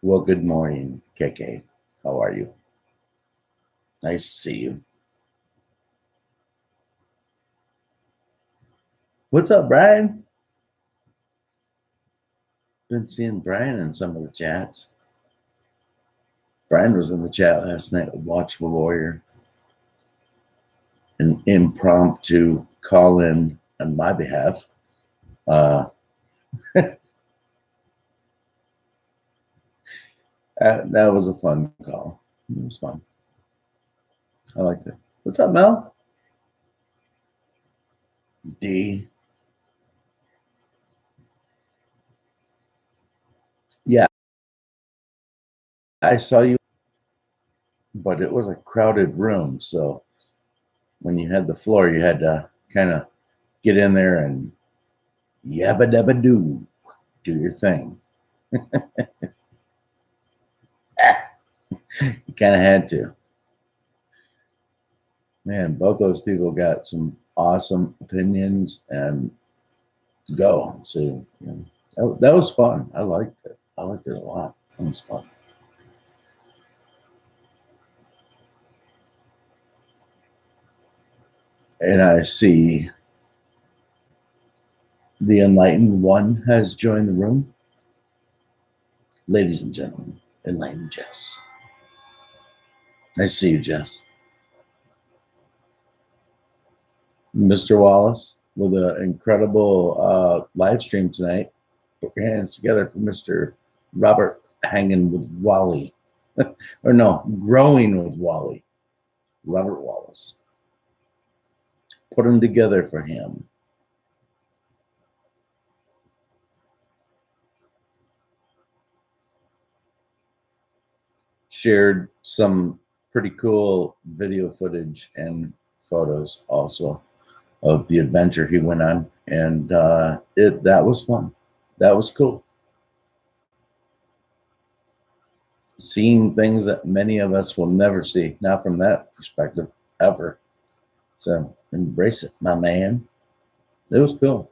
Well, good morning, KK. How are you? Nice to see you. What's up, Brian? Been seeing Brian in some of the chats. Brian was in the chat last night with Watchful Warrior. An impromptu call in on my behalf. That was a fun call. It was fun. I liked it. What's up, Mel? D. Yeah, I saw you, but it was a crowded room. So when you had the floor, you had to kind of get in there and yabba dabba do your thing. You kind of had to. Man, both those people got some awesome opinions and go. So you know, that was fun. I liked it. I liked it a lot. It was fun. And I see the Enlightened One has joined the room. Ladies and gentlemen, Enlightened Jess. I see you, Jess. Mr. Wallace with an incredible live stream tonight. Put your hands together for Mr. Robert Hanging with Wally. Or no, Growing with Wally. Robert Wallace. Put them together for him. Shared some pretty cool video footage and photos also of the adventure he went on, and that was fun. That was cool. Seeing things that many of us will never see, not from that perspective ever. So embrace it, my man. It was cool.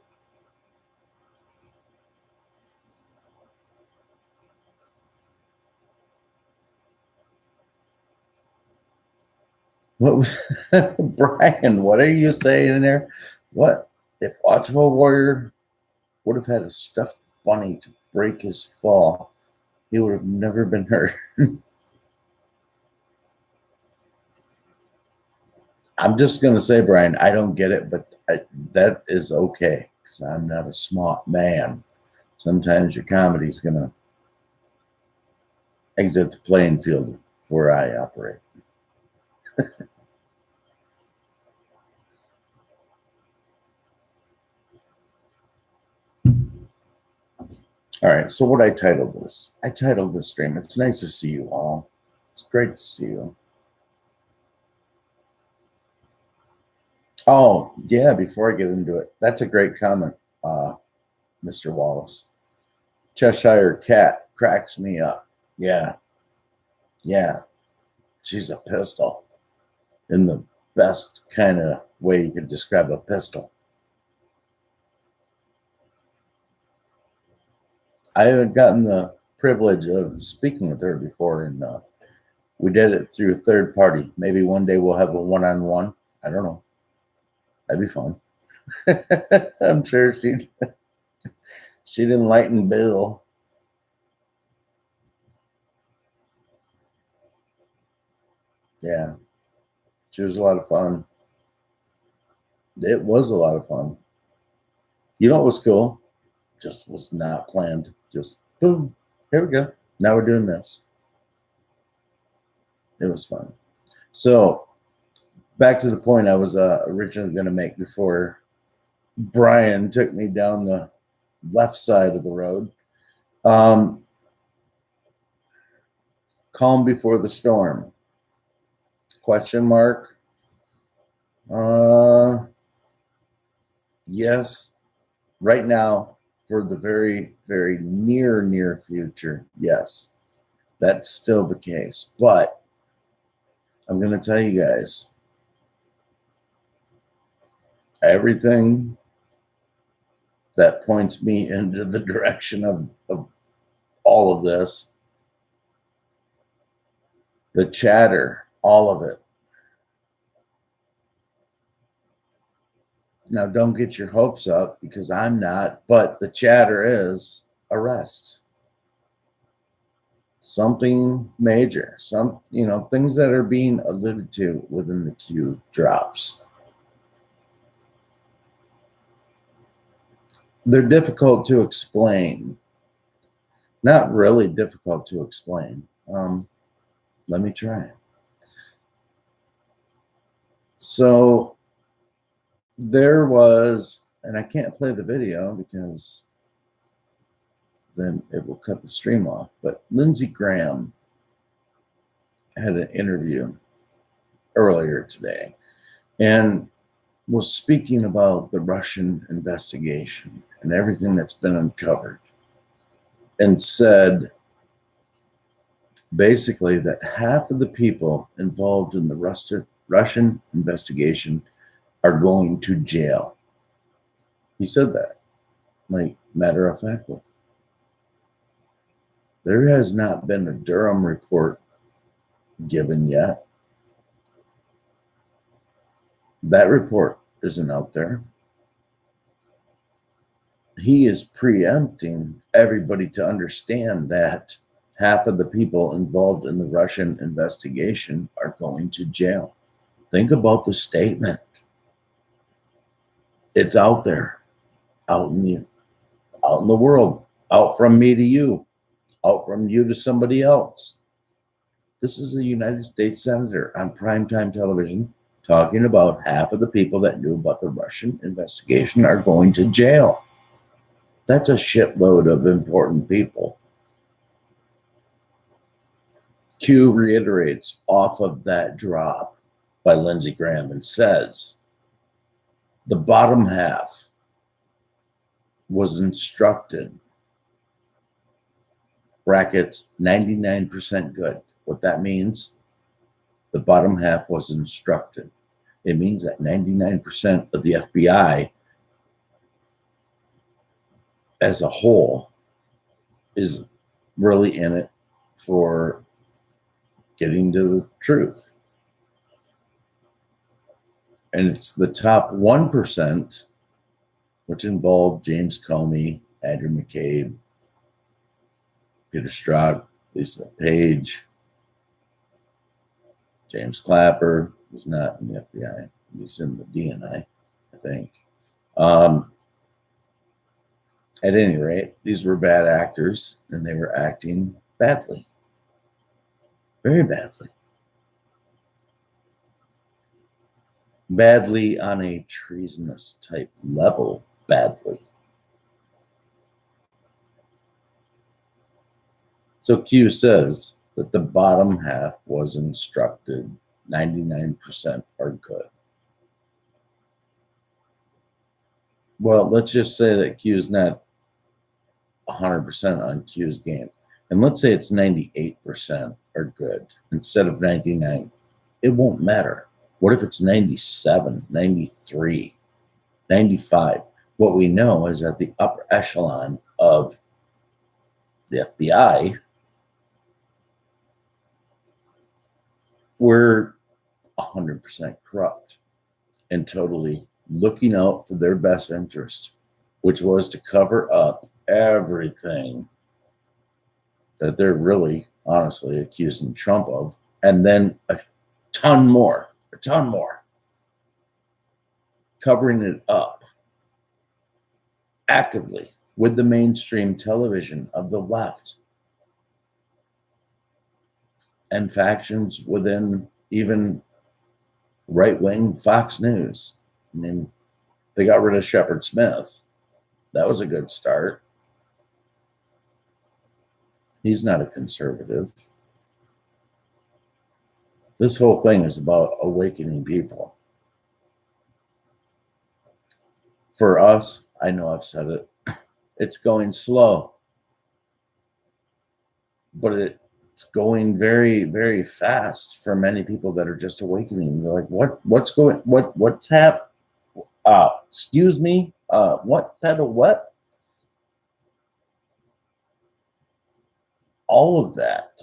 What was Brian? What are you saying in there? What if Watchful Warrior would have had a stuffed bunny to break his fall? He would have never been hurt. I'm just gonna say, Brian, I don't get it, but that is okay because I'm not a smart man. Sometimes your comedy's gonna exit the playing field where I operate. All right, so what I titled this? I titled this stream, "It's nice to see you all. It's great to see you." Oh, yeah, before I get into it, that's a great comment, Mr. Wallace. Cheshire Cat cracks me up. Yeah, yeah, she's a pistol in the best kind of way you could describe a pistol. I haven't gotten the privilege of speaking with her before, and we did it through a third party. Maybe one day we'll have a one-on-one. I don't know. That'd be fun. I'm sure she'd enlighten Bill. Yeah, she was a lot of fun. It was a lot of fun. You know what was cool? Just was not planned. Just boom, here we go. Now we're doing this. It was fun. So back to the point I was originally going to make before Brian took me down the left side of the road. Calm before the storm. Question mark. Yes. Right now, for the very, very near future, yes. That's still the case. But I'm going to tell you guys, everything that points me into the direction of all of this The chatter, all of it. Now, don't get your hopes up because I'm not, but the chatter is arrest. Something major, things that are being alluded to within the Q drops. They're difficult to explain. Not really difficult to explain. Let me try. So there was, and I can't play the video because then it will cut the stream off, but Lindsey Graham had an interview earlier today and was speaking about the Russian investigation and everything that's been uncovered, and said basically that half of the people involved in the Russian investigation are going to jail. He said that, like, matter of factly. There has not been a Durham report given yet. That report isn't out there. He is preempting everybody to understand that half of the people involved in the Russian investigation are going to jail. Think about the statement. It's out there, out in the world, out from me to you, out from you to somebody else. This is a United States senator on primetime television talking about half of the people that knew about the Russian investigation are going to jail. That's a shitload of important people. Q reiterates off of that drop by Lindsey Graham and says, the bottom half was instructed, brackets, 99% good. What that means, the bottom half was instructed. It means that 99% of the FBI as a whole is really in it for getting to the truth. And it's the top 1%, which involved James Comey, Andrew McCabe, Peter Strzok, Lisa Page, James Clapper, who's not in the FBI. He's in the DNI, I think. At any rate, these were bad actors, and they were acting badly. Very badly. Badly on a treasonous type level, badly. So Q says that the bottom half was instructed, 99% are good. Well, let's just say that Q is not 100% on Q's game. And let's say it's 98% are good instead of 99. It won't matter. What if it's 97, 93, 95? What we know is that the upper echelon of the FBI were 100% corrupt and totally looking out for their best interest, which was to cover up everything that they're really honestly accusing Trump of, and then a ton more, covering it up actively with the mainstream television of the left and factions within even right-wing Fox News. I mean, they got rid of Shepard Smith. That was a good start. He's not a conservative. This whole thing is about awakening people. For us, I know I've said it, it's going slow. But it's going very, very fast for many people that are just awakening. They're like, what's happening? Excuse me? What? All of that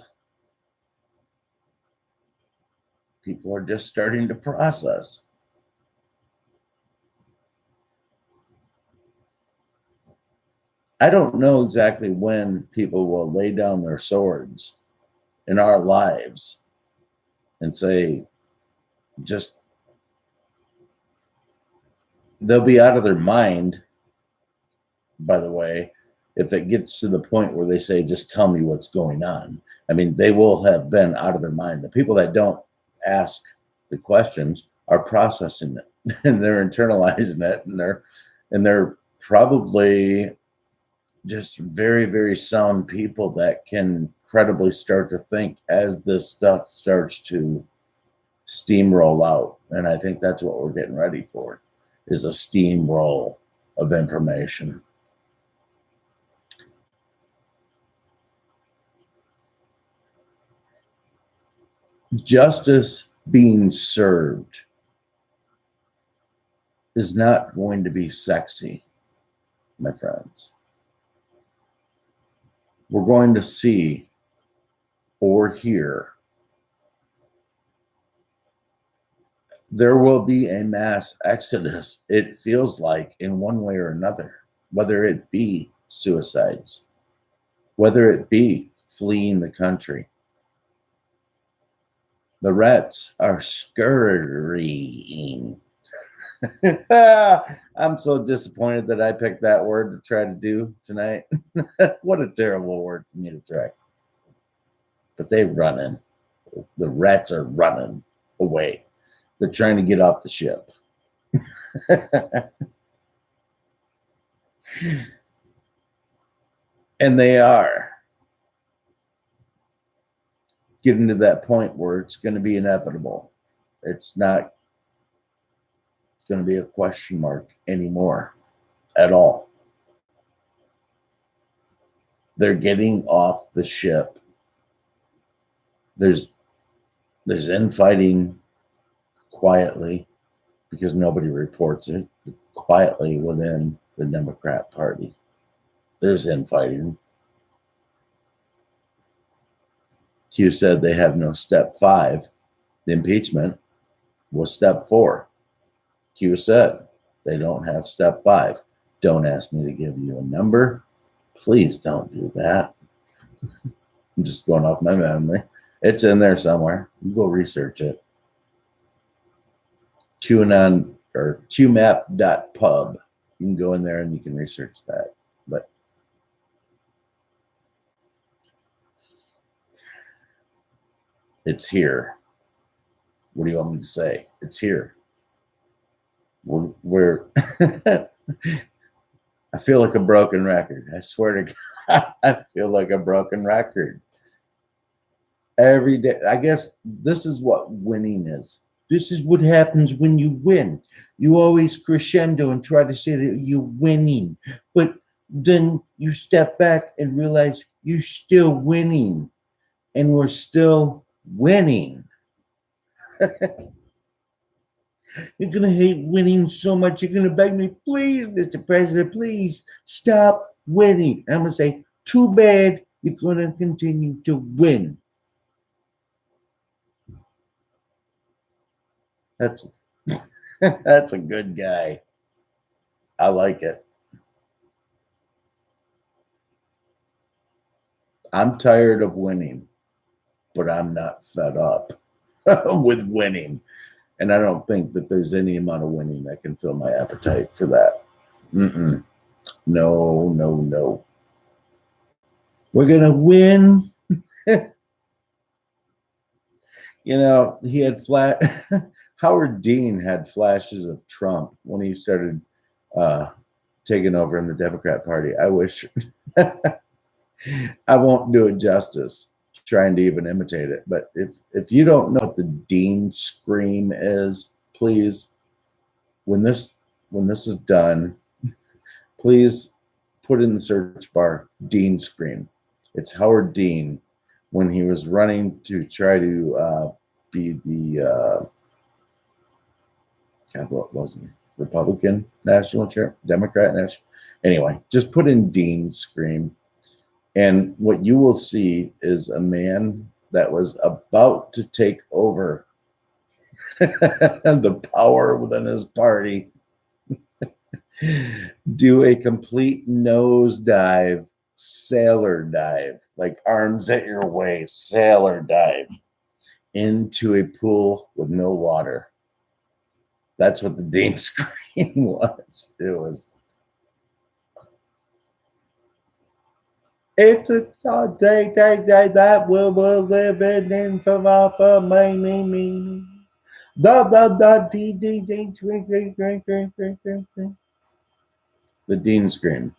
people are just starting to process. I don't know exactly when people will lay down their swords in our lives and say, just, they'll be out of their mind, by the way, if it gets to the point where they say, just tell me what's going on. I mean, they will have been out of their mind. The people that don't ask the questions are processing it and they're internalizing it, and they're probably just very, very sound people that can credibly start to think as this stuff starts to steamroll out. And I think that's what we're getting ready for, is a steamroll of information. Justice being served is not going to be sexy, my friends. We're going to see or hear. There will be a mass exodus, it feels like, in one way or another, whether it be suicides, whether it be fleeing the country. The rats are scurrying. I'm so disappointed that I picked that word to try to do tonight. What a terrible word for me to try. But they're running. The rats are running away. They're trying to get off the ship. And they are getting to that point where it's going to be inevitable. It's not going to be a question mark anymore at all. They're getting off the ship. There's infighting quietly, because nobody reports it, quietly within the Democrat Party. There's infighting. Q said they have no step 5. The impeachment was step 4. Q said they don't have step 5. Don't ask me to give you a number. Please don't do that. I'm just going off my memory. It's in there somewhere. You go research it. QAnon or QMAP.pub. You can go in there and you can research that. But it's here. What do you want me to say? It's here. We're I feel like a broken record. I swear to God, I feel like a broken record. Every day. I guess this is what winning is. This is what happens when you win. You always crescendo and try to say that you're winning, but then you step back and realize you're still winning, and we're still winning. You're going to hate winning so much. You're going to beg me, please, Mr. President, please stop winning. And I'm going to say, too bad, you're going to continue to win. That's a good guy. I like it. I'm tired of winning, but I'm not fed up with winning. And I don't think that there's any amount of winning that can fill my appetite for that. No, no, no. We're going to win. You know, he had Howard Dean had flashes of Trump when he started taking over in the Democrat Party. I wish I won't do it justice trying to even imitate it. But if you don't know what the Dean scream is, please, when this is done, please put in the search bar Dean scream. It's Howard Dean when he was running to try to be the what was he? Republican national chair, Democrat national. Anyway, just put in Dean scream. And what you will see is a man that was about to take over the power within his party. Do a complete nose dive, sailor dive, like arms at your waist, sailor dive into a pool with no water. That's what the Dean scream was. It was. It's a day that will live in from off of me. The Dean scream.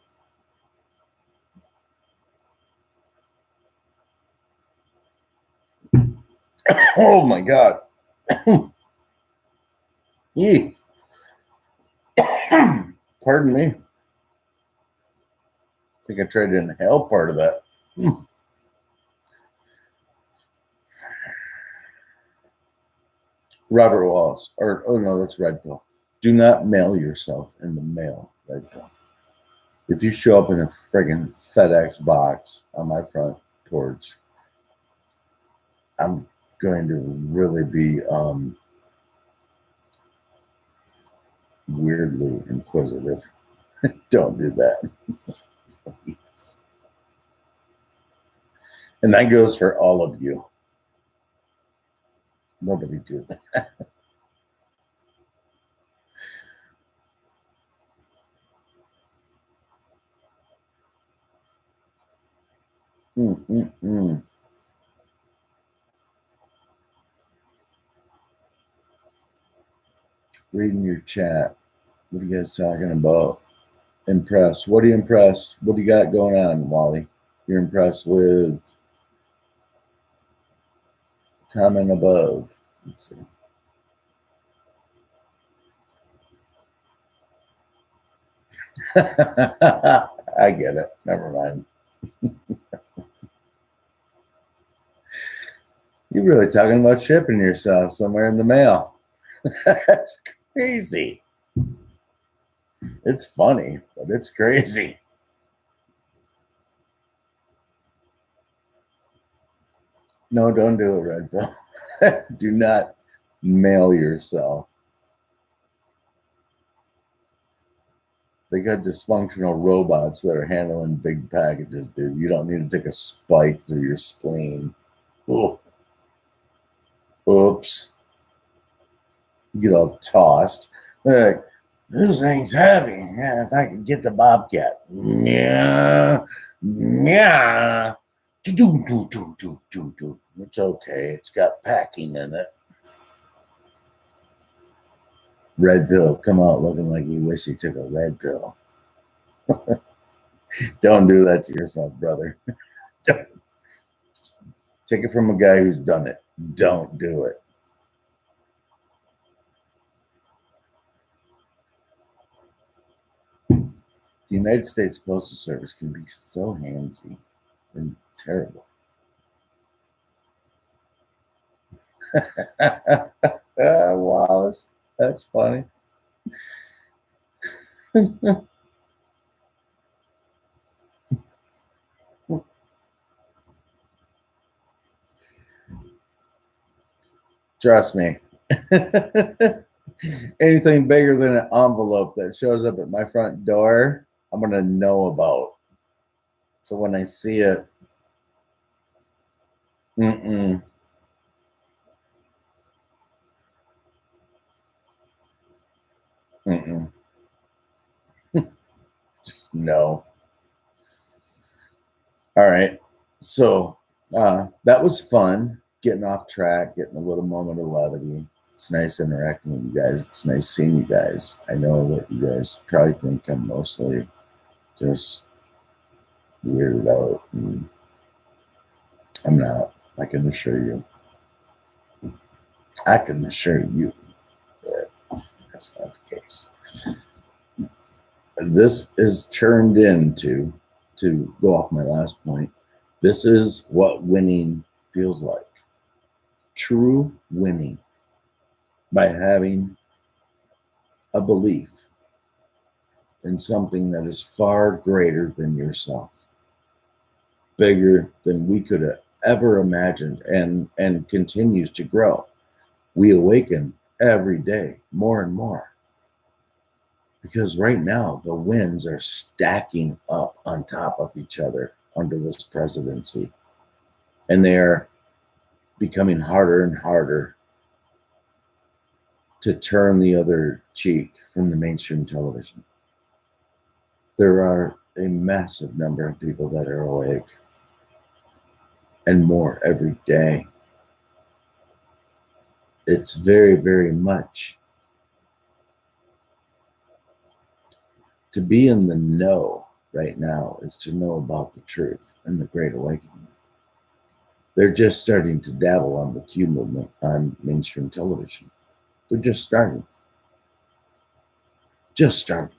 Oh my God. Yee. Pardon me. I think I tried to inhale part of that. Robert Wallace, or oh no, that's Red Pill. Do not mail yourself in the mail, Red Pill. If you show up in a friggin' FedEx box on my front porch, I'm going to really be weirdly inquisitive. Don't do that. Please. And that goes for all of you. Nobody do that. Reading your chat. What are you guys talking about? Impressed. What are you impressed? What do you got going on, Wally? You're impressed with comment above. Let's see. I get it. Never mind. You're really talking about shipping yourself somewhere in the mail. That's crazy. It's funny, but it's crazy. No, don't do it, Red Pill. Do not mail yourself. They got dysfunctional robots that are handling big packages, dude. You don't need to take a spike through your spleen. Ugh. Oops. You get all tossed. They're like, this thing's heavy. Yeah, if I could get the Bobcat. Yeah. Yeah. It's okay. It's got packing in it. Red Pill come out looking like you wish he took a red pill. Don't do that to yourself, brother. Don't. Take it from a guy who's done it. Don't do it. The United States Postal Service can be so handsy and terrible. Wallace, that's funny. Trust me. Anything bigger than an envelope that shows up at my front door, I'm going to know about. So when I see it, mm-mm. Mm-mm. Just no. All right. So that was fun, getting off track, getting a little moment of levity. It's nice interacting with you guys. It's nice seeing you guys. I know that you guys probably think I'm mostly just weirded out. And I'm not. I can assure you. I can assure you that that's not the case. This is turned into, to go off my last point, this is what winning feels like. True winning by having a belief in something that is far greater than yourself, bigger than we could have ever imagined, and continues to grow. We awaken every day, more and more. Because right now, the wins are stacking up on top of each other under this presidency. And they're becoming harder and harder to turn the other cheek from the mainstream television. There are a massive number of people that are awake, and more every day. It's very, very much to be in the know right now is to know about the truth and the Great Awakening. They're just starting to dabble on the Q movement on mainstream television. They're just starting. Just starting.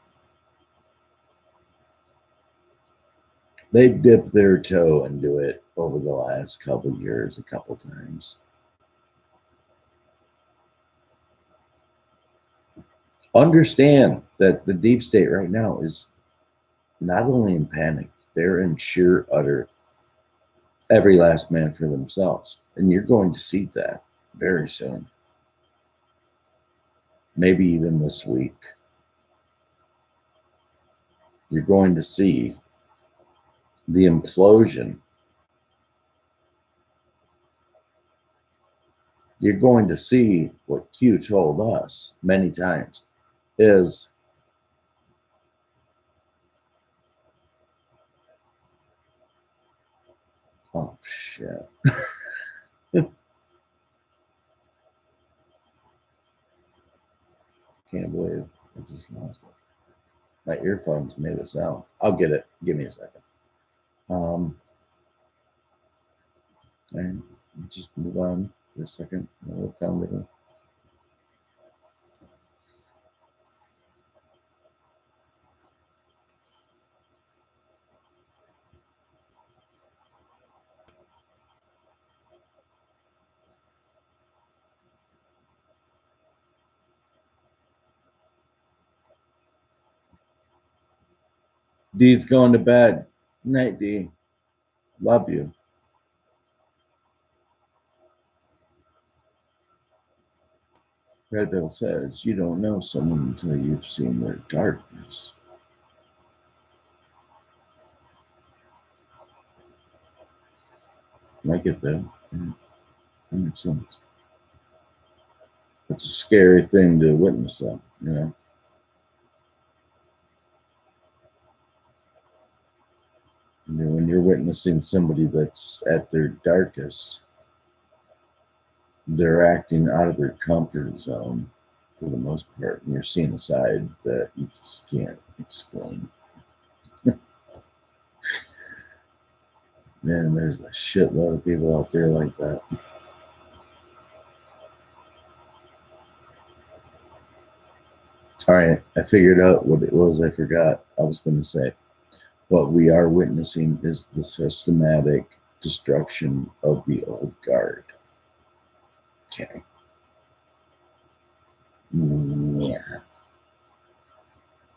They dipped their toe into it over the last couple of years, a couple times. Understand that the deep state right now is not only in panic, they're in sheer, utter, every last man for themselves. And you're going to see that very soon. Maybe even this week. You're going to see the implosion. You're going to see what Q told us many times is oh shit. Can't believe I just lost it. My earphones made a sound. I'll get it. Give me a second. And just move on for a second. We'll come with it. D's going to bed. Night, D. Love you. Red Bill says, you don't know someone until you've seen their darkness. I get that. That makes sense. It's a scary thing to witness, though, you know? When you're witnessing somebody that's at their darkest, they're acting out of their comfort zone for the most part, and you're seeing a side that you just can't explain. Man, there's a shitload of people out there like that. All right, I figured out what it was I forgot I was going to say. What we are witnessing is the systematic destruction of the old guard. Okay. Yeah.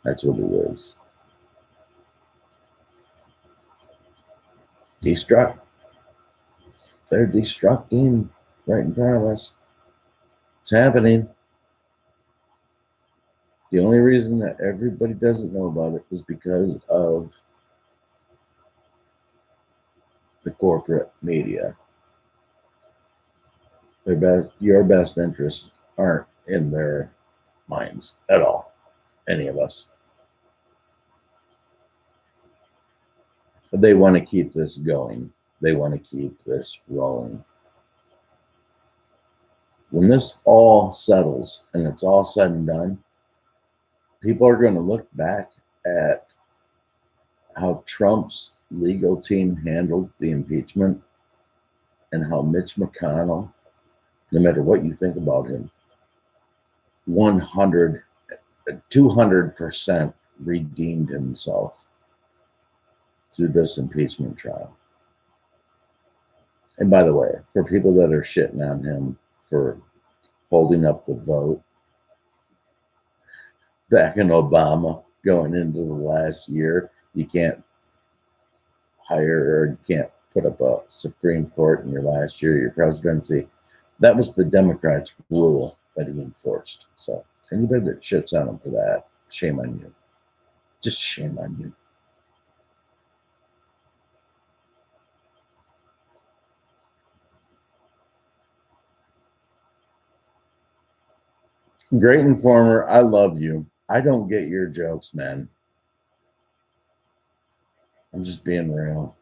That's what it is. Destruct. They're destructing right in front of us. It's happening. The only reason that everybody doesn't know about it is because of the corporate media. Your best interests aren't in their minds at all. Any of us. But they want to keep this going. They want to keep this rolling. When this all settles and it's all said and done, people are going to look back at how Trump's legal team handled the impeachment and how Mitch McConnell, no matter what you think about him, 200% redeemed himself through this impeachment trial. And by the way, for people that are shitting on him for holding up the vote back in Obama going into the last year, you can't hire or you can't put up a Supreme Court in your last year of your presidency. That was the Democrats' rule that he enforced. So anybody that shits on him for that, shame on you. Just shame on you. Great Informer, I love you. I don't get your jokes, man. I'm just being real.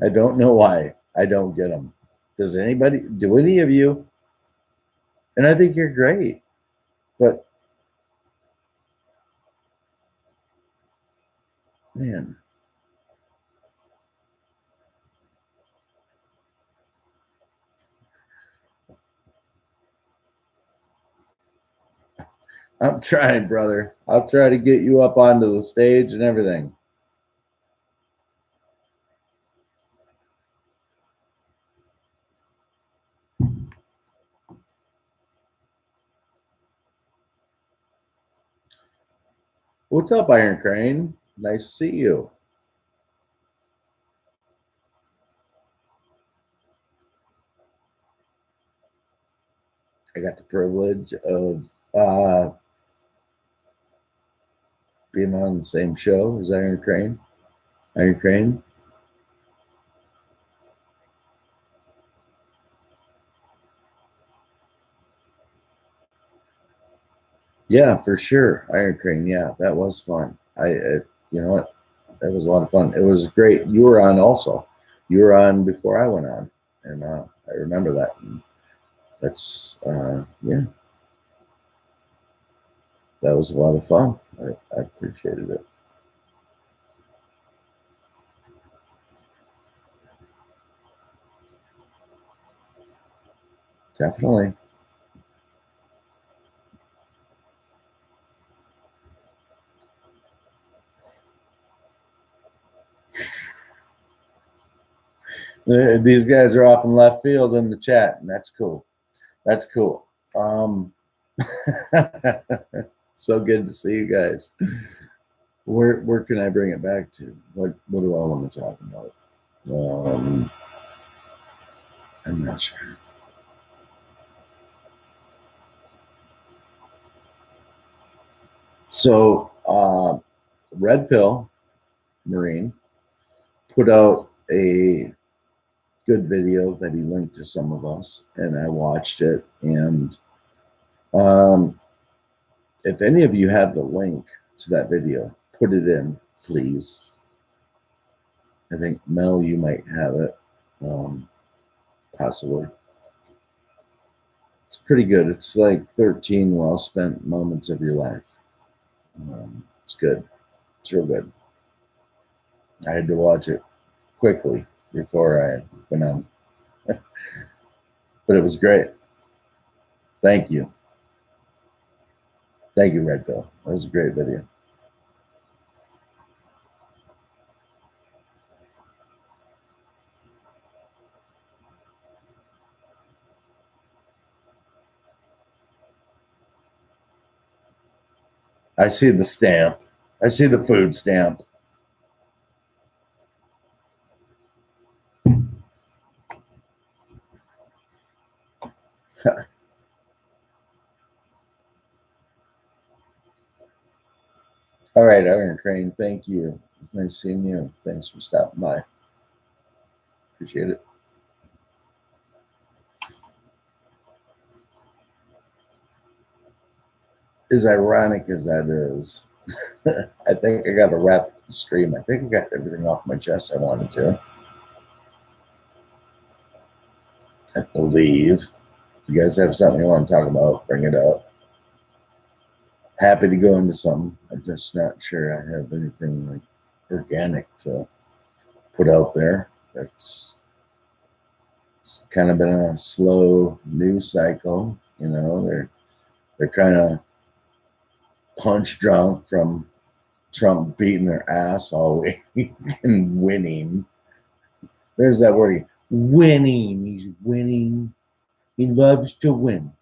I don't know why. I don't get them. Does anybody, do any of you? And I think you're great. But, man. I'm trying, brother. I'll try to get you up onto the stage and everything. What's up, Iron Crane? Nice to see you. I got the privilege of being on the same show as Iron Crane. Iron Crane. Yeah, for sure. Iron Crane. Yeah, that was fun. You know what? That was a lot of fun. It was great. You were on also. You were on before I went on, and I remember that. And that's yeah. That was a lot of fun. I appreciated it. Definitely. These guys are off in left field in the chat, and that's cool. That's cool. So good to see you guys. Where can I bring it back to? What do I want to talk about? I'm not sure. So Red Pill Marine put out a good video that he linked to some of us, and I watched it. And if any of you have the link to that video, put it in, please. I think Mel, you might have it, possibly. It's pretty good. It's like 13 well spent moments of your life. It's good. It's real good. I had to watch it quickly before I went on, but it was great. Thank you. Thank you, Red Pill. That was a great video. I see the stamp. I see the food stamp. All right, Iron Crane, thank you. It's nice seeing you. Thanks for stopping by. Appreciate it. As ironic as that is, I think I got to wrap up the stream. I think I got everything off my chest I wanted to. I believe. If you guys have something you want to talk about, bring it up. Happy to go into something. I'm just not sure I have anything like organic to put out there. It's kind of been a slow news cycle. You know, they're kind of punch drunk from Trump beating their ass all week and winning. There's that word, winning. He's winning. He loves to win.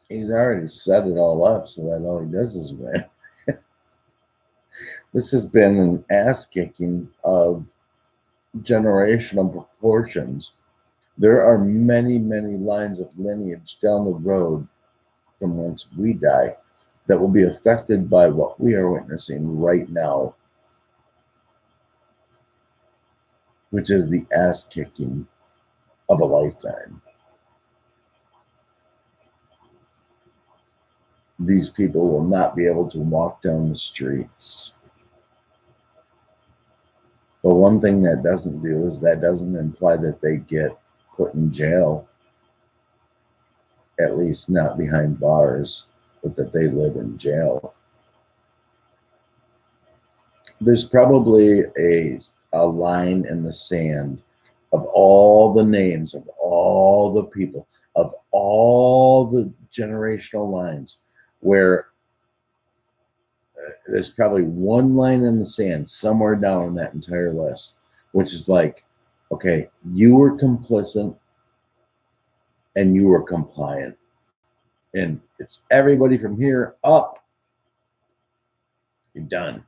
He's already set it all up so that all he does is win. This has been an ass kicking of generational proportions, there are many, many lines of lineage down the road from whence we die that will be affected by what we are witnessing right now, which is the ass kicking of a lifetime. These people will not be able to walk down the streets. But one thing that doesn't do is that doesn't imply that they get put in jail, at least not behind bars, but that they live in jail. There's probably a line in the sand of all the names of all the people, of all the generational lines, where there's probably one line in the sand somewhere down in that entire list, which is like, okay, you were complicit and you were compliant. And it's everybody from here up. You're done.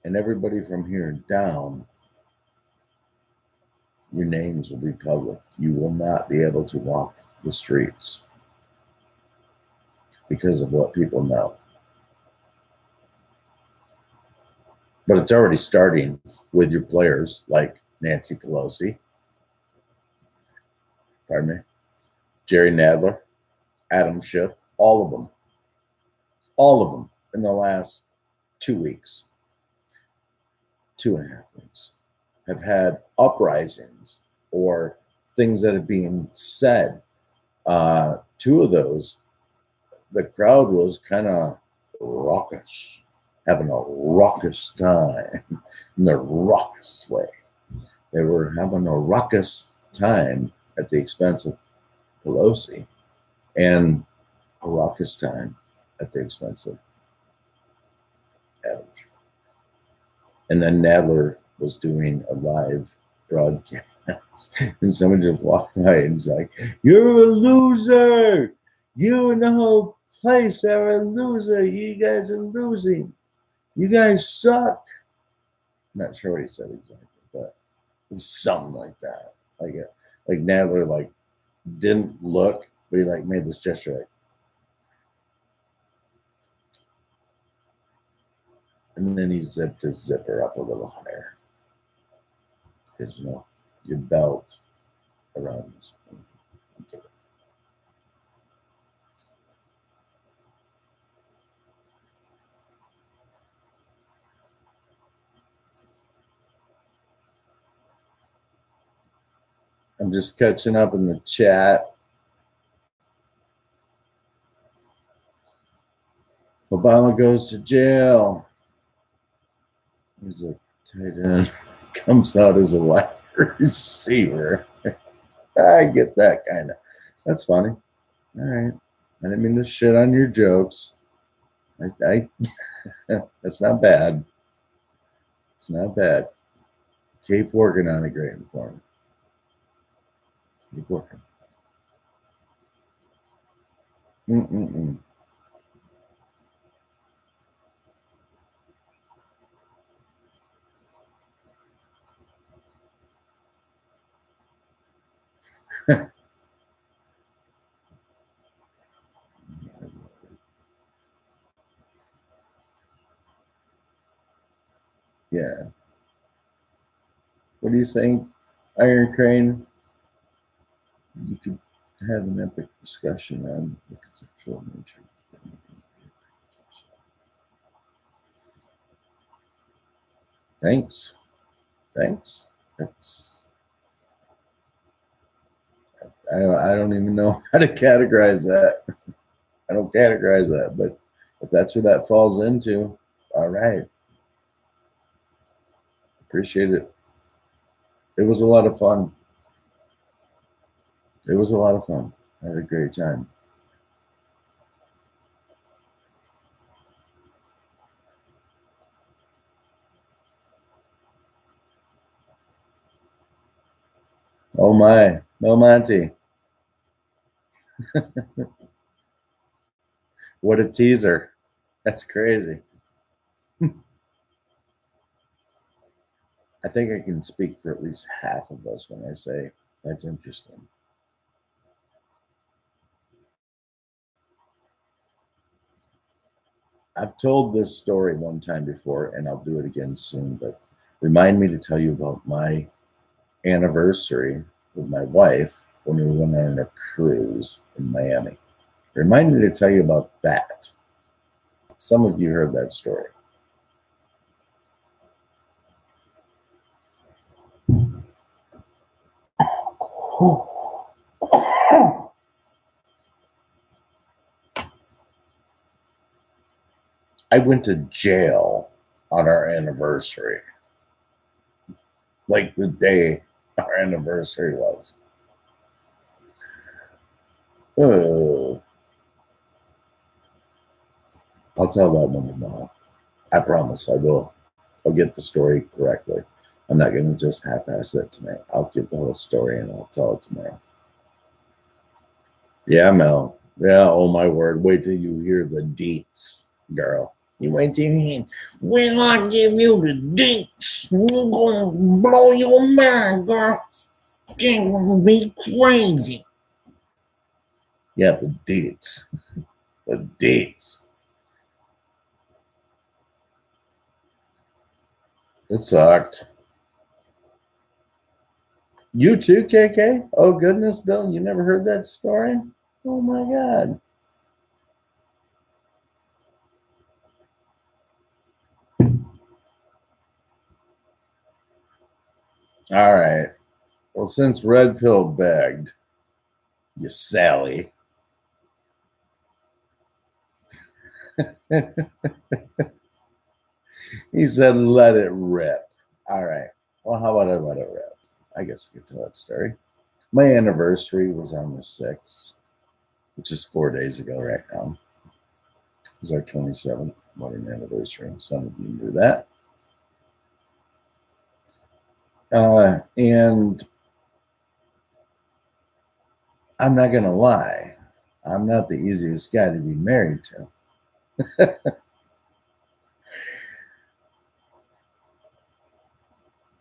And everybody from here down, your names will be public. You will not be able to walk the streets because of what people know. But it's already starting with your players like Nancy Pelosi, pardon me, Jerry Nadler, Adam Schiff, all of them in the last 2 weeks, 2.5 weeks, have had uprisings or things that are being said. Two of those, the crowd was kind of raucous, having a raucous time in a raucous way. They were having a raucous time at the expense of Pelosi and a raucous time at the expense of Adam Schiff. And then Nadler was doing a live broadcast, and somebody just walked by and was like, "You're a loser. You and the whole place are a loser. You guys are losing. You guys suck." Not sure what he said exactly, but it was something like that. Like Nadler like didn't look, but he like made this gesture like, and then he zipped his zipper up a little higher because your belt around this. I'm just catching up in the chat. Obama goes to jail. He's a tight end. Comes out as a wide receiver. I get that kind of. That's funny. All right. I didn't mean to shit on your jokes. I that's not bad. It's not bad. Keep working on it, great and for me. Keep working. Mm-mm-mm. Yeah. What do you think, Iron Crane? You could have an epic discussion on the conceptual nature. Thanks. Thanks. That's I don't even know how to categorize that. I don't categorize that, but if that's what that falls into, all right. Appreciate it. It was a lot of fun. It was a lot of fun. I had a great time. Oh my, Mel Monty. What a teaser. That's crazy. I think I can speak for at least half of us when I say that's interesting. I've told this story one time before, and I'll do it again soon, but remind me to tell you about my anniversary with my wife when we went on a cruise in Miami. Remind me to tell you about that. Some of you heard that story. I went to jail on our anniversary, like the day our anniversary was. I'll tell that one tomorrow. I promise I will. I'll get the story correctly. I'm not going to just half-ass it tonight. I'll get the whole story and I'll tell it tomorrow. Yeah, Mel. Yeah, oh my word. Wait till you hear the deets, girl. You wait till you hear, when I give you the deets, you're going to blow your mind, girl. It will be crazy. Yeah, the deets. The deets. It sucked. You too, KK? Oh, goodness, Bill. You never heard that story? Oh, my God. All right. Well, since Red Pill begged, you Sally. He said, let it rip. All right. Well, how about I let it rip? I guess I could tell that story. My anniversary was on the 6th, which is 4 days ago right now. It was our 27th wedding anniversary. Some of you knew that. And I'm not going to lie. I'm not the easiest guy to be married to.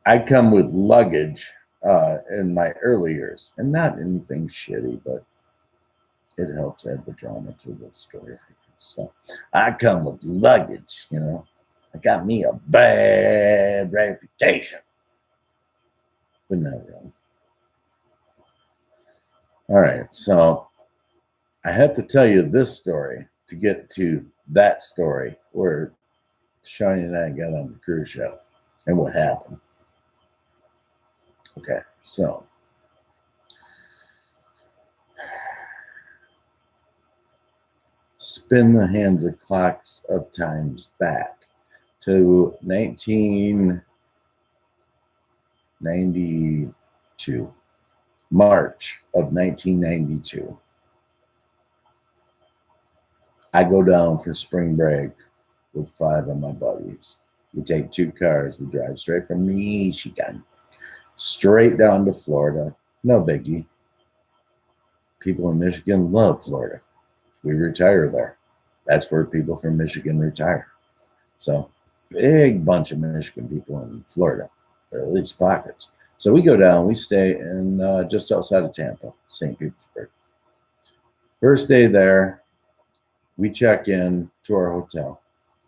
I come with luggage in my early years, and not anything shitty, but it helps add the drama to the story. So I come with luggage, you know. I got me a bad reputation, but not really. All right, so I have to tell you this story to get to that story where Shawnee and I got on the cruise ship and what happened. Okay, so spin the hands of clocks of times back to 1992, March of 1992. I go down for spring break with 5 of my buddies. We take 2 cars. We drive straight from Michigan, straight down to Florida. No biggie. People in Michigan love Florida. We retire there. That's where people from Michigan retire. So, big bunch of Michigan people in Florida, or at least pockets. So we go down. We stay in just outside of Tampa, St. Petersburg. First day there, we check in to our hotel.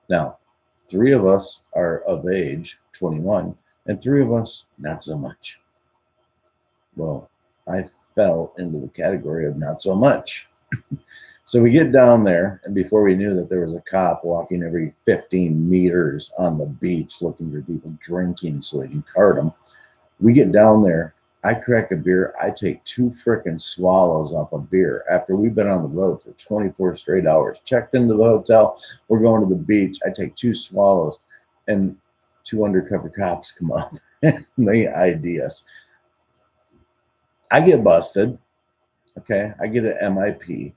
Now, 3 of us are of age, 21, and 3 of us not so much. Well, I fell into the category of not so much. So we get down there, and before we knew that, there was a cop walking every 15 meters on the beach looking for people drinking so they can cart them. We get down there. I crack a beer. I take 2 frickin' swallows off a beer after we've been on the road for 24 straight hours. Checked into the hotel. We're going to the beach. I take 2 swallows, and 2 undercover cops come up and they ID us. I get busted. Okay. I get an MIP.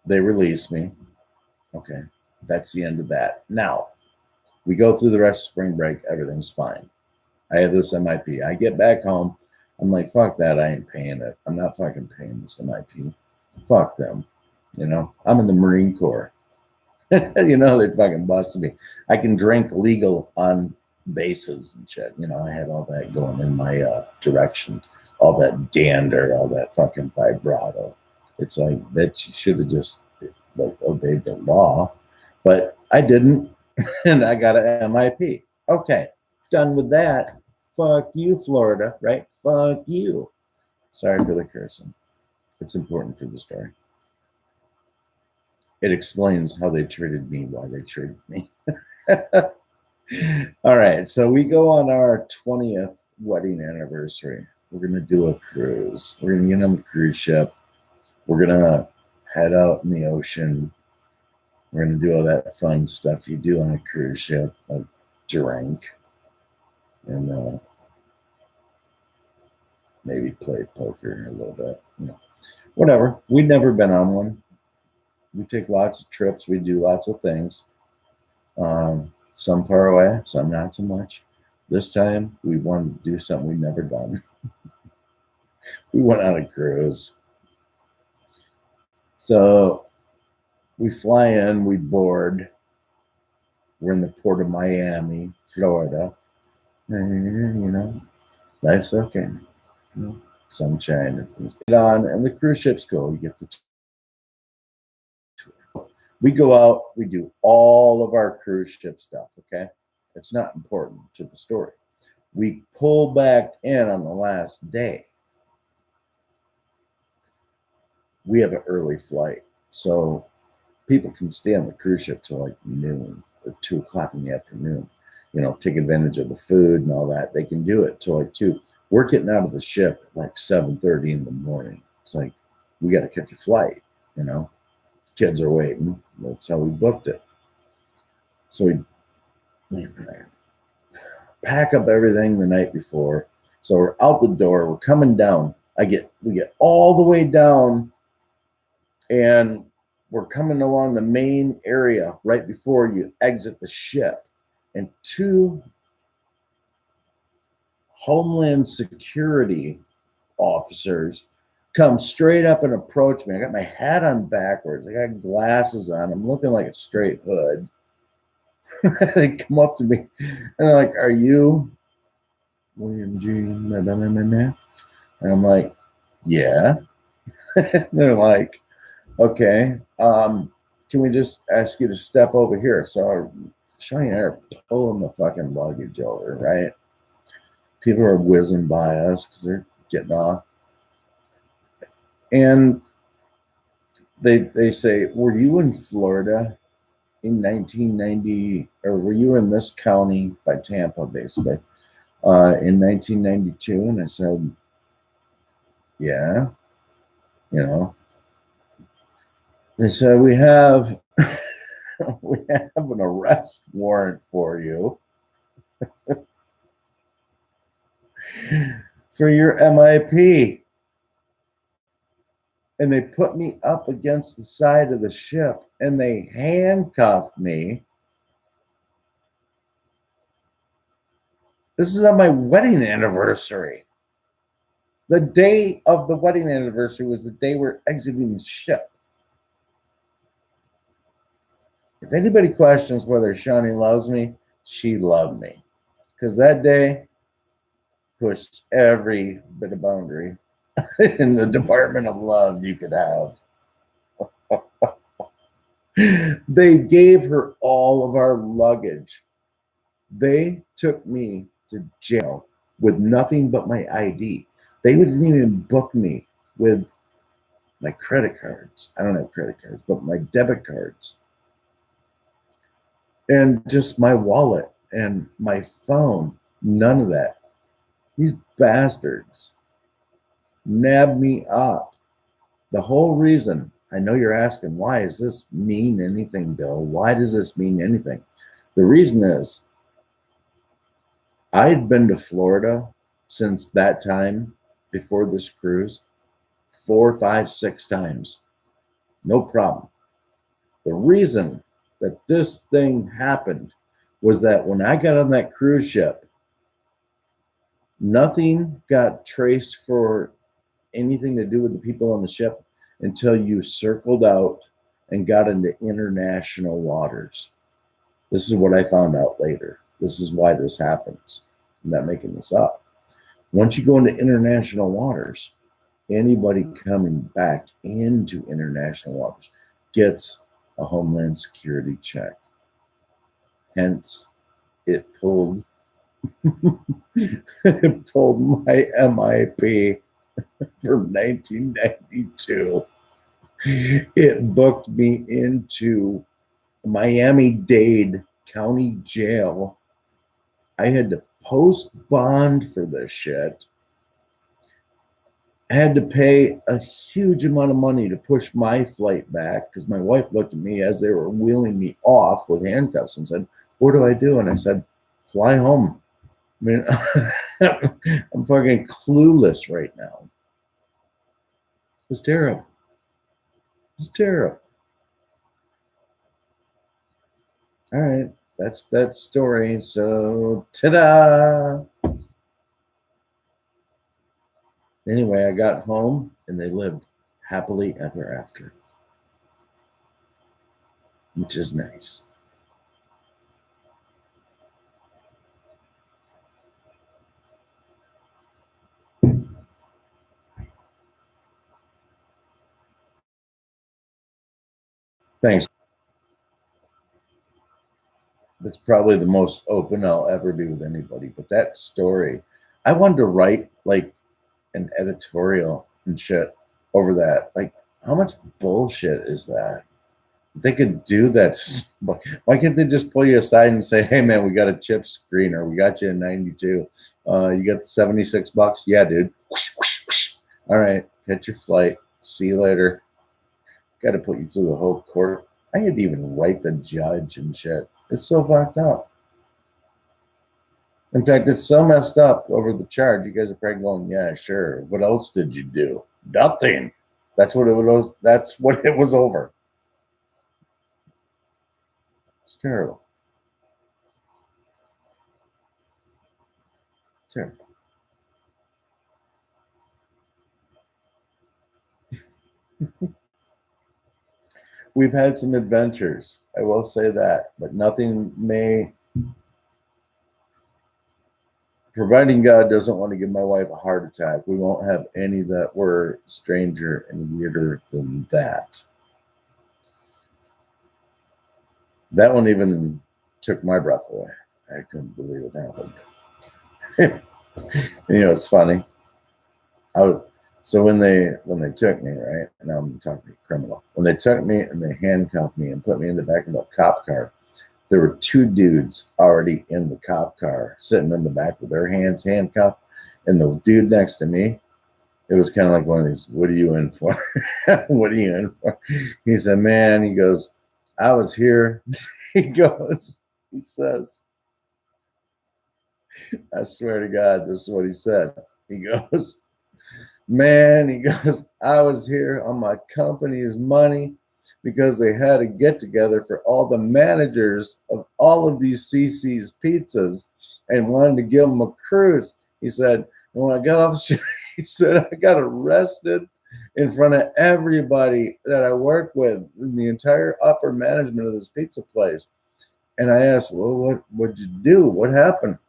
They release me. Okay. That's the end of that. Now, we go through the rest of spring break. Everything's fine. I have this MIP. I get back home. I'm like, fuck that. I ain't paying it. I'm not fucking paying this MIP. Fuck them. You know, I'm in the Marine Corps. You know, they fucking busted me. I can drink legal on bases and shit. You know, I had all that going in my direction, all that dander, all that fucking vibrato. It's like that you should have just like obeyed the law, but I didn't, and I got an MIP. Okay, done with that. Fuck you, Florida, right? Fuck you. Sorry for the cursing. It's important for the story. It explains how they treated me, why they treated me. All right, so we go on our 20th wedding anniversary. We're going to do a cruise. We're going to get on the cruise ship. We're going to head out in the ocean. We're going to do all that fun stuff you do on a cruise ship, like drink and maybe play poker a little bit. You know, whatever. We'd never been on one. We take lots of trips. We do lots of things. Some far away, some not so much. This time, we wanted to do something we'd never done. We went on a cruise. So we fly in, we board. We're in the port of Miami, Florida. And, you know, life's okay. You know, sunshine and things get on, and the cruise ships go. You get the tour. We go out, we do all of our cruise ship stuff, okay? It's not important to the story. We pull back in on the last day. We have an early flight, so people can stay on the cruise ship till like noon or 2 o'clock in the afternoon. You know, take advantage of the food and all that. They can do it till like 2. We're getting out of the ship at like 7:30 in the morning. It's like, we got to catch a flight, you know. Kids are waiting. That's how we booked it. So we pack up everything the night before. So we're out the door. We're coming down. We get all the way down, and we're coming along the main area right before you exit the ship, and 2 Homeland Security officers come straight up and approach me. I got my hat on backwards. I got glasses on. I'm looking like a straight hood. They come up to me and they're like, "Are you William G. And I'm like, "Yeah." They're like, "Okay, can we just ask you to step over here?" So Shiny and I are pulling the fucking luggage over, right? People are whizzing by us because they're getting off. And they say, "Were you in Florida in 1990, or were you in this county by Tampa, basically, in 1992?" And I said, "Yeah." You know, they said, "We have we have an arrest warrant for you for your MIP." And they put me up against the side of the ship and they handcuffed me. This is on my wedding anniversary. The day of the wedding anniversary was the day we're exiting the ship. If anybody questions whether Shawnee loves me, she loved me. Because that day pushed every bit of boundary in the department of love you could have. They gave her all of our luggage. They took me to jail with nothing but my ID. They didn't even book me with my credit cards. I don't have credit cards, but my debit cards. And just my wallet and my phone. None of that. These bastards nabbed me up. The whole reason, I know you're asking, why does this mean anything, Bill? Why does this mean anything? The reason is, I had been to Florida since that time, before this cruise, 4, 5, 6 times. No problem. The reason that this thing happened was that when I got on that cruise ship, nothing got traced for anything to do with the people on the ship until you circled out and got into international waters. This is what I found out later. This is why this happens. I'm not making this up. Once you go into international waters, anybody coming back into international waters gets a Homeland Security check. Hence, it pulled it pulled my MIP from 1992. It booked me into Miami-Dade County Jail. I had to post bond for this shit. I had to pay a huge amount of money to push my flight back because my wife looked at me as they were wheeling me off with handcuffs and said, "What do I do?" And I said, "Fly home." I mean, I'm fucking clueless right now. It's terrible. It's terrible. All right, that's that story. So, ta-da! Anyway, I got home and they lived happily ever after, which is nice. Thanks. That's probably the most open I'll ever be with anybody. But that story, I wanted to write like an editorial and shit over that. Like, how much bullshit is that? They could do that. Why can't they just pull you aside and say, "Hey man, we got a chip screener. We got you in 92. You got the $76? Yeah, dude. All right, catch your flight. See you later." Got to put you through the whole court. I had to even write the judge and shit. It's so fucked up. In fact, it's so messed up over the charge. You guys are probably going, "Yeah, sure. What else did you do?" Nothing. That's what it was. That's what it was over. It's terrible. Terrible. We've had some adventures. I will say that, but nothing may. Providing God doesn't want to give my wife a heart attack, we won't have any that were stranger and weirder than that. That one even took my breath away. I couldn't believe it happened. It's funny. So when they took me, right, and I'm talking criminal. When they took me and they handcuffed me and put me in the back of a cop car, there were two dudes already in the cop car sitting in the back with their hands handcuffed. And the dude next to me, it was kind of like one of these, "What are you in for?" "What are you in for?" He said, "Man," he goes, "I was here." He says, I swear to God, this is what he said. He goes, "Man," he goes, "I was here on my company's money because they had a get together for all the managers of all of these CC's pizzas and wanted to give them a cruise." He said, "And when I got off the show," he said, "I got arrested in front of everybody that I work with in the entire upper management of this pizza place." And I asked, "Well, what'd you do? What happened?"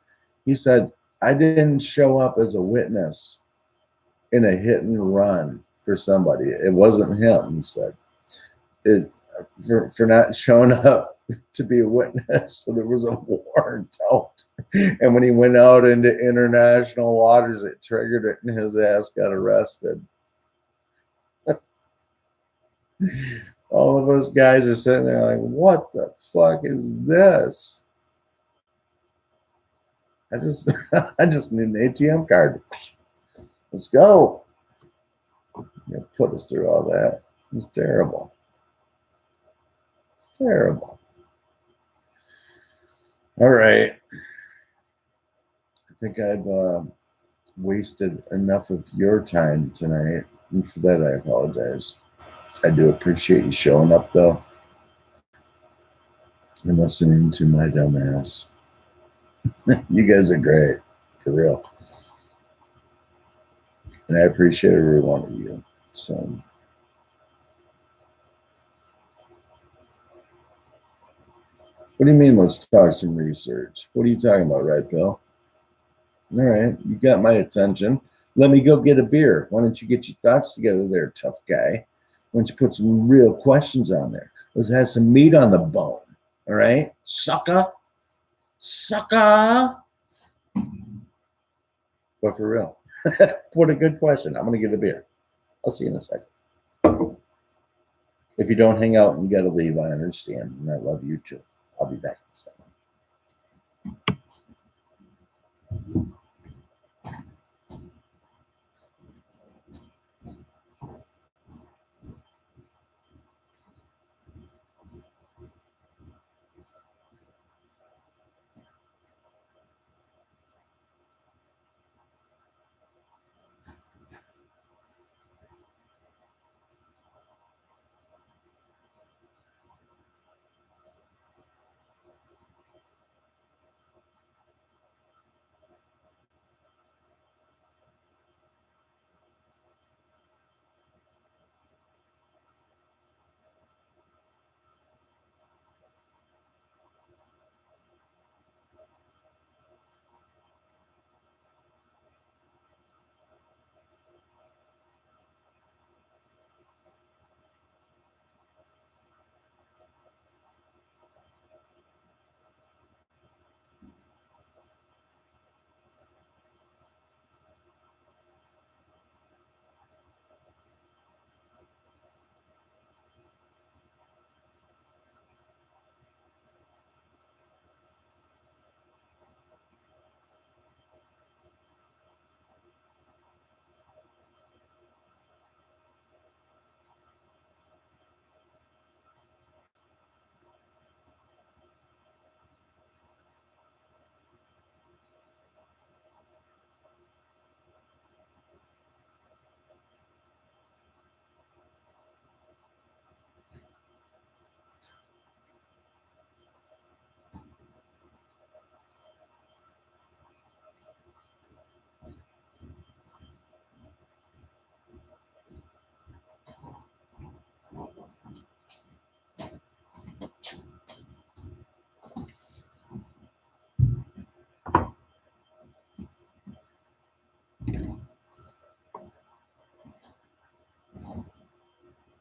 He said, "I didn't show up as a witness in a hit and run for somebody. It wasn't him," he said. For not showing up to be a witness. So there was a warrant out. And when he went out into international waters, it triggered it and his ass got arrested. All of those guys are sitting there like, "What the fuck is this?" I just I just need an ATM card. Let's go. Put us through all that. It was terrible. It's terrible. All right. I think I've wasted enough of your time tonight. And for that, I apologize. I do appreciate you showing up, though, and listening to my dumb ass. You guys are great, for real. And I appreciate every one of you. So, What do you mean, let's talk some research? What are you talking about, Red Pill? All right, you got my attention. Let me go get a beer. Why don't you get your thoughts together there, tough guy? Why don't you put some real questions on there? Let's have some meat on the bone. All right, sucker, sucker. But for real, what a good question. I'm going to get a beer. I'll see you in a second. If you don't hang out and you got to leave, I understand. And I love you too. I'll be back in a second.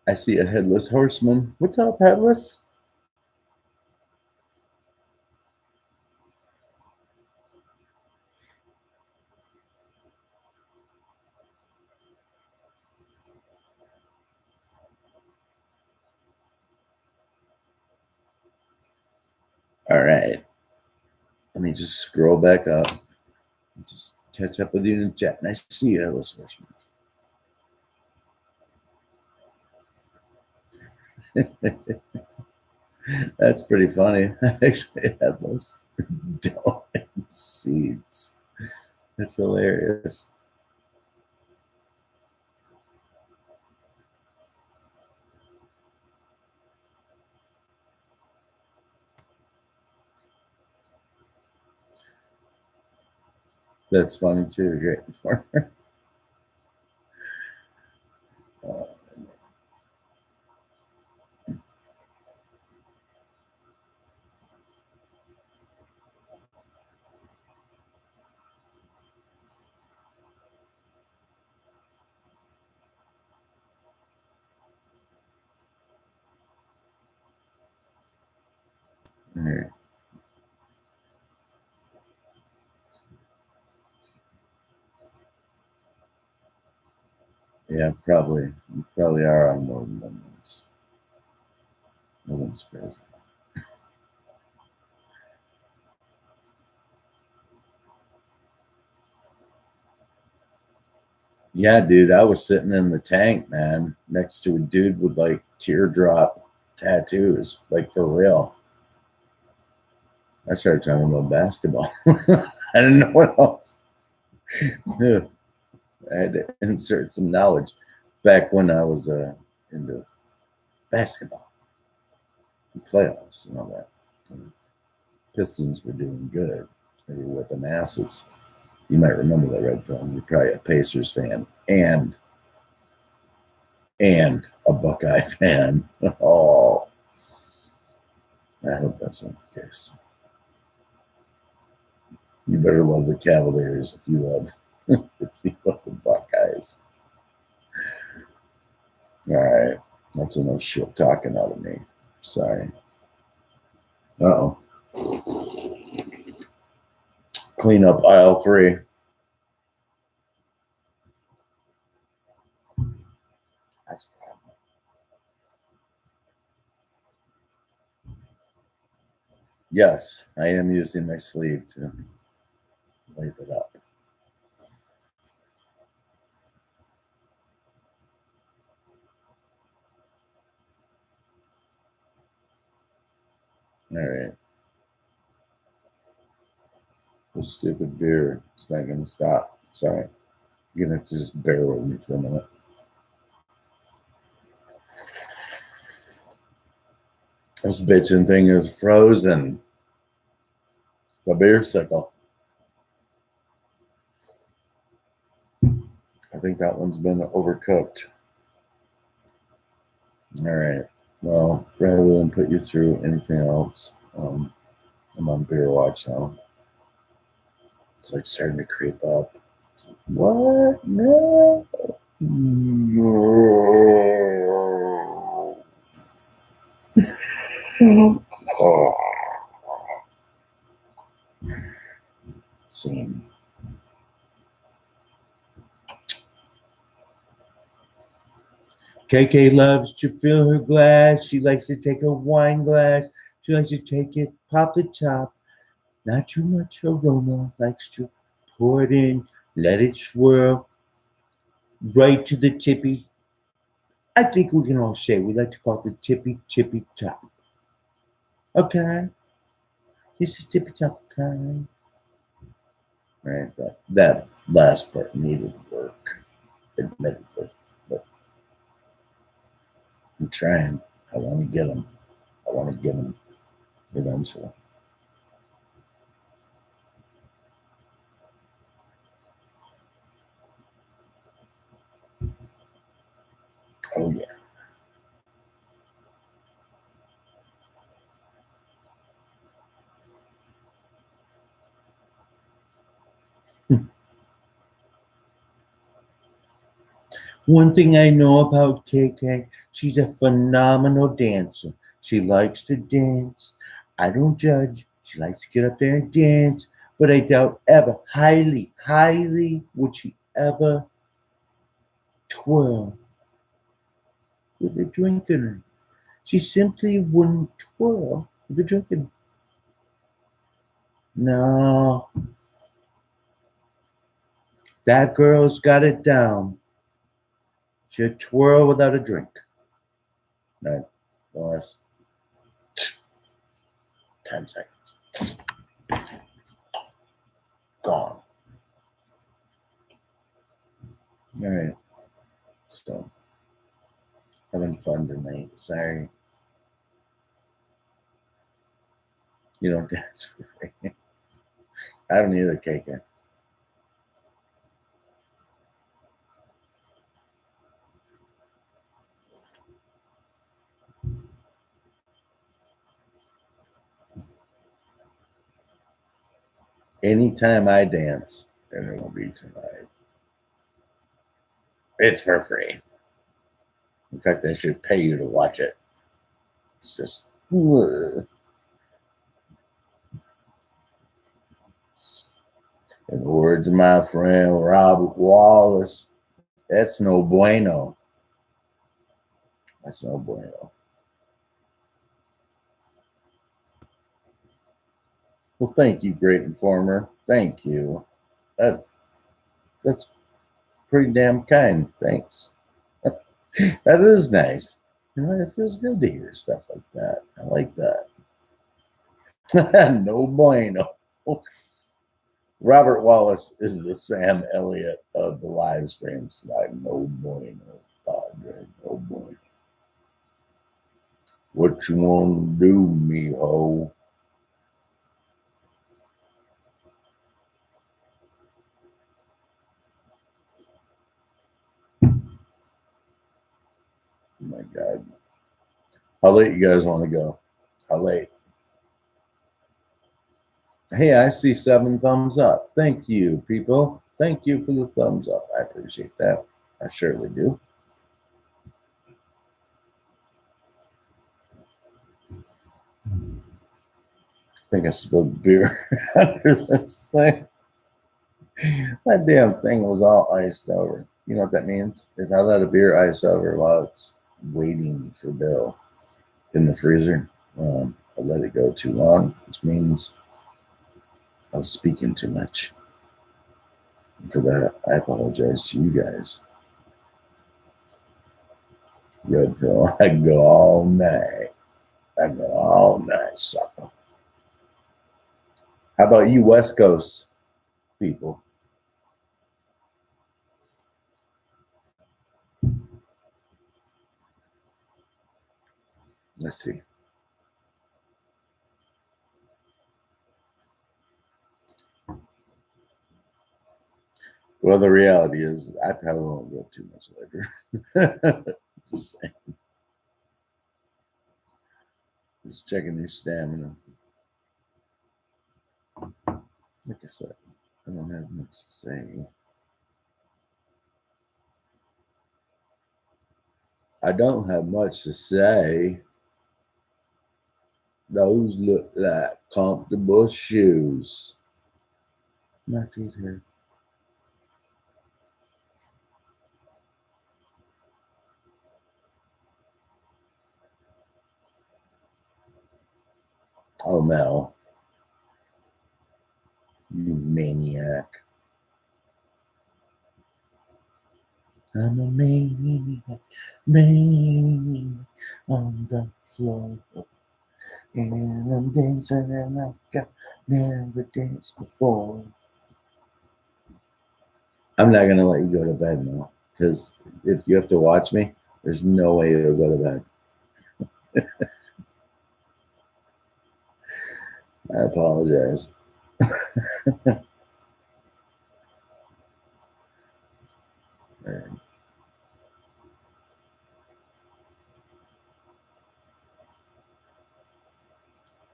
I see a headless horseman. What's up, headless? All right. Let me just scroll back up. Just catch up with you in the chat. Nice to see you, headless horseman. That's pretty funny. I actually had those donut seeds. That's hilarious. That's funny too. Great. All right. Yeah, probably. You probably are on more than one ones. No one's surprised. Yeah, dude, I was sitting in the tank, man, next to a dude with like teardrop tattoos, like for real. I started talking about basketball. I didn't know what else. Yeah. I had to insert some knowledge back when I was into basketball, and playoffs, and all that. And Pistons were doing good. They were with the masses. You might remember that, Red Pill. You're probably a Pacers fan and a Buckeye fan. Oh, I hope that's not the case. You better love the Cavaliers if you love the Buckeyes. All right, that's enough shit talking out of me. Sorry. Uh-oh. Clean up aisle 3. That's a problem. Yes, I am using my sleeve to wipe it up. All right. This stupid beer is not going to stop. Sorry. You're going to have to just bear with me for a minute. This bitchin' thing is frozen. The beer sickle. I think that one's been overcooked. All right. Well, rather than put you through anything else, I'm on beer watch now. It's like starting to creep up. It's like, what? No. Oh. Scene. KK loves to fill her glass. She likes to take a wine glass. She likes to take it, pop the top. Not too much aroma. Likes to pour it in, let it swirl right to the tippy. I think we can all say we like to call it the tippy top. Okay? This is tippy top, okay? Right, that last part needed work, admittedly. But I'm trying. I want to get them. I want to get them eventually. Oh, yeah. One thing I know about KK, she's a phenomenal dancer. She likes to dance. I don't judge. She likes to get up there and dance, but I doubt ever, highly would she ever twirl with a drink in her. She simply wouldn't twirl with a drink in her. No, that girl's got it down. She'll twirl without a drink. Right, the last 10 seconds. Gone. All right. So, having fun tonight. Sorry. You don't dance for free. I don't either, KK. Anytime I dance, and it will be tonight, it's for free. In fact, I should pay you to watch it. It's just. Ugh. In the words of my friend Robert Wallace, that's no bueno. That's no bueno. Well, thank you, Great Informer. Thank you. That's pretty damn kind. Thanks. That is nice. You know, it feels good to hear stuff like that. I like that. No bueno. Robert Wallace is the Sam Elliott of the live streams. Like, no bueno, Padre, no bueno. What you want to do, me-ho? Oh my God. How late you guys want to go? How late? Hey, I see 7 thumbs up. Thank you, people. Thank you for the thumbs up. I appreciate that. I surely do. I think I spilled beer under this thing. That damn thing was all iced over. You know what that means? If I let a beer ice over while it's waiting for Bill in the freezer, I let it go too long, which means I was speaking too much. And for that, I apologize to you guys. Red pill, I can go all night. I can go all night, sucker. How about you, West Coast people? Let's see. Well, the reality is, I probably won't go too much later. Just saying. Just checking your stamina. Like I said, I don't have much to say. I don't have much to say. Those look like comfortable shoes. My feet hurt. Oh, Mel, you maniac. I'm a maniac, maniac on the floor. And I'm dancing and I've never danced before. I'm not going to let you go to bed now because if you have to watch me, there's no way you'll go to bed. I apologize.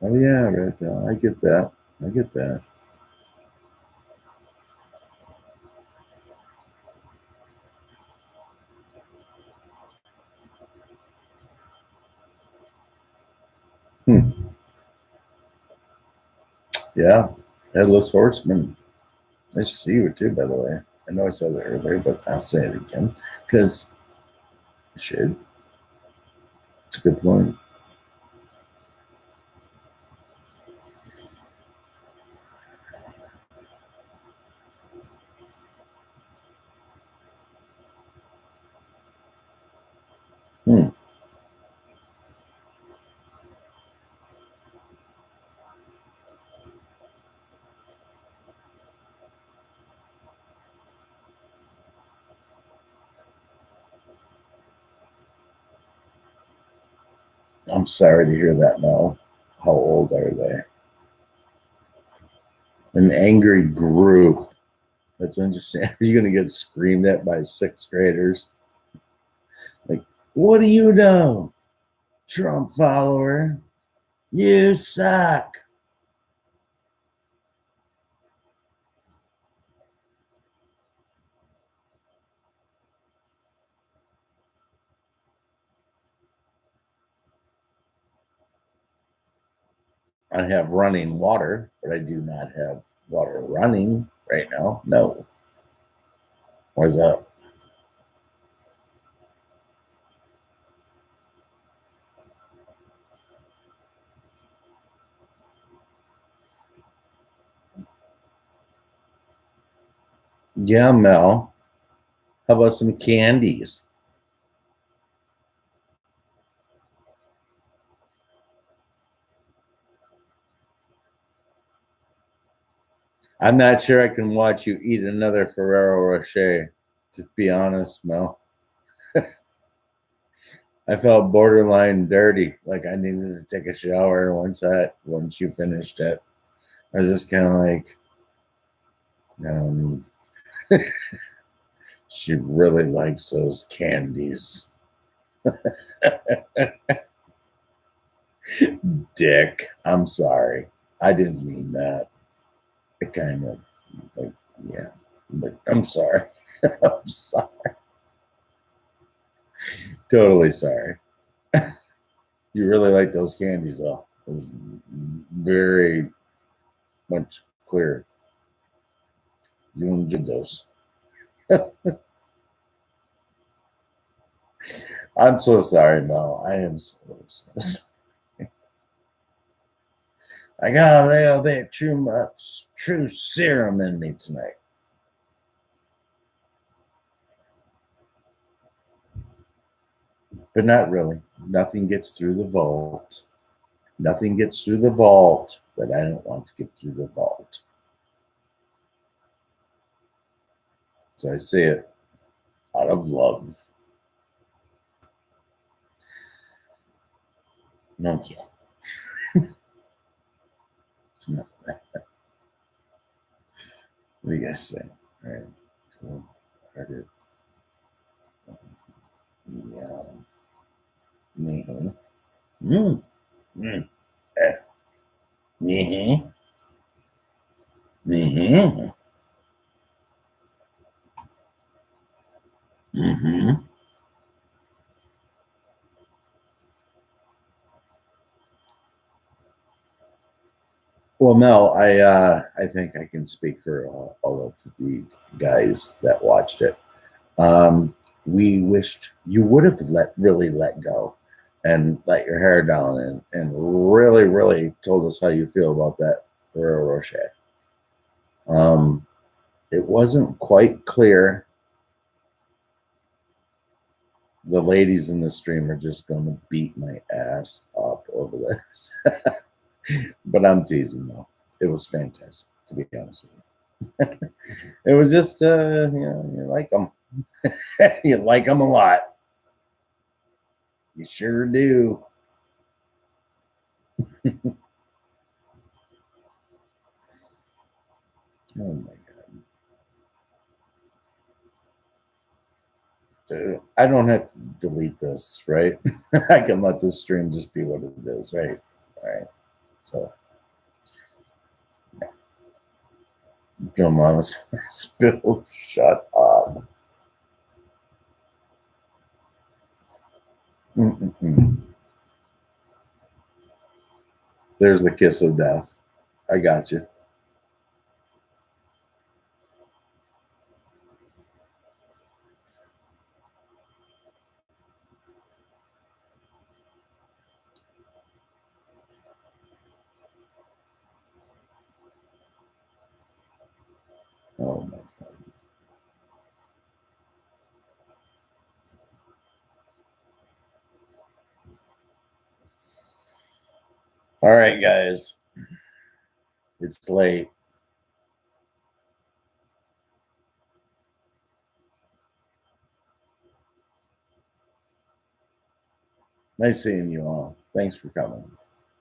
Oh yeah, right there. I get that. I get that. Hmm. Yeah. Headless Horseman. Nice to see you too, by the way. I know I said it earlier, but I'll say it again because I should. It's a good point. Hmm. I'm sorry to hear that, Mel. How old are they? An angry group. That's interesting. Are you going to get screamed at by 6th graders? Like, what do you know, Trump follower? You suck. I have running water, but I do not have water running right now. No. Why's that? Yeah, Mel. How about some candies? I'm not sure I can watch you eat another Ferrero Rocher. To be honest, Mel. I felt borderline dirty, like I needed to take a shower once you finished it. I was just kind of like, um, she really likes those candies. Dick, I'm sorry. I didn't mean that. it kind of like, yeah, but I'm sorry. I'm sorry. Totally sorry. You really like those candies, though. It was very much clear. You enjoyed those. I'm so sorry, Mel. I am so sorry. I got a little bit too much true serum in me tonight. But not really. Nothing gets through the vault. Nothing gets through the vault that I don't want to get through the vault. So I say it out of love. Okay. It's enough of that. What do you guys say? All right. Cool. Heard it. Yeah. Mm-hmm. Mm. Mm. Eh. Mm-hmm. Mm-hmm. Mm-hmm. Well, Mel, I think I can speak for all of the guys that watched it. We wished you would have let go and let your hair down and really told us how you feel about that Ferrero Rocher. Um, it wasn't quite clear. The ladies in the stream are just going to beat my ass up over this. But I'm teasing though. It was fantastic, to be honest with you. It was just, you like them. You like them a lot. You sure do. Oh my God. I don't have to delete this, right? I can let this stream just be what it is, right? All right. So, come on, spill, shut up. Mm-mm-mm. There's the kiss of death. I got you. Oh my God. All right, guys. It's late. Nice seeing you all. Thanks for coming.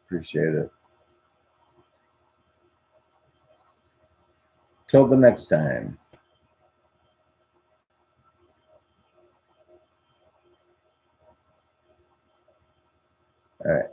Appreciate it. Till the next time. All right.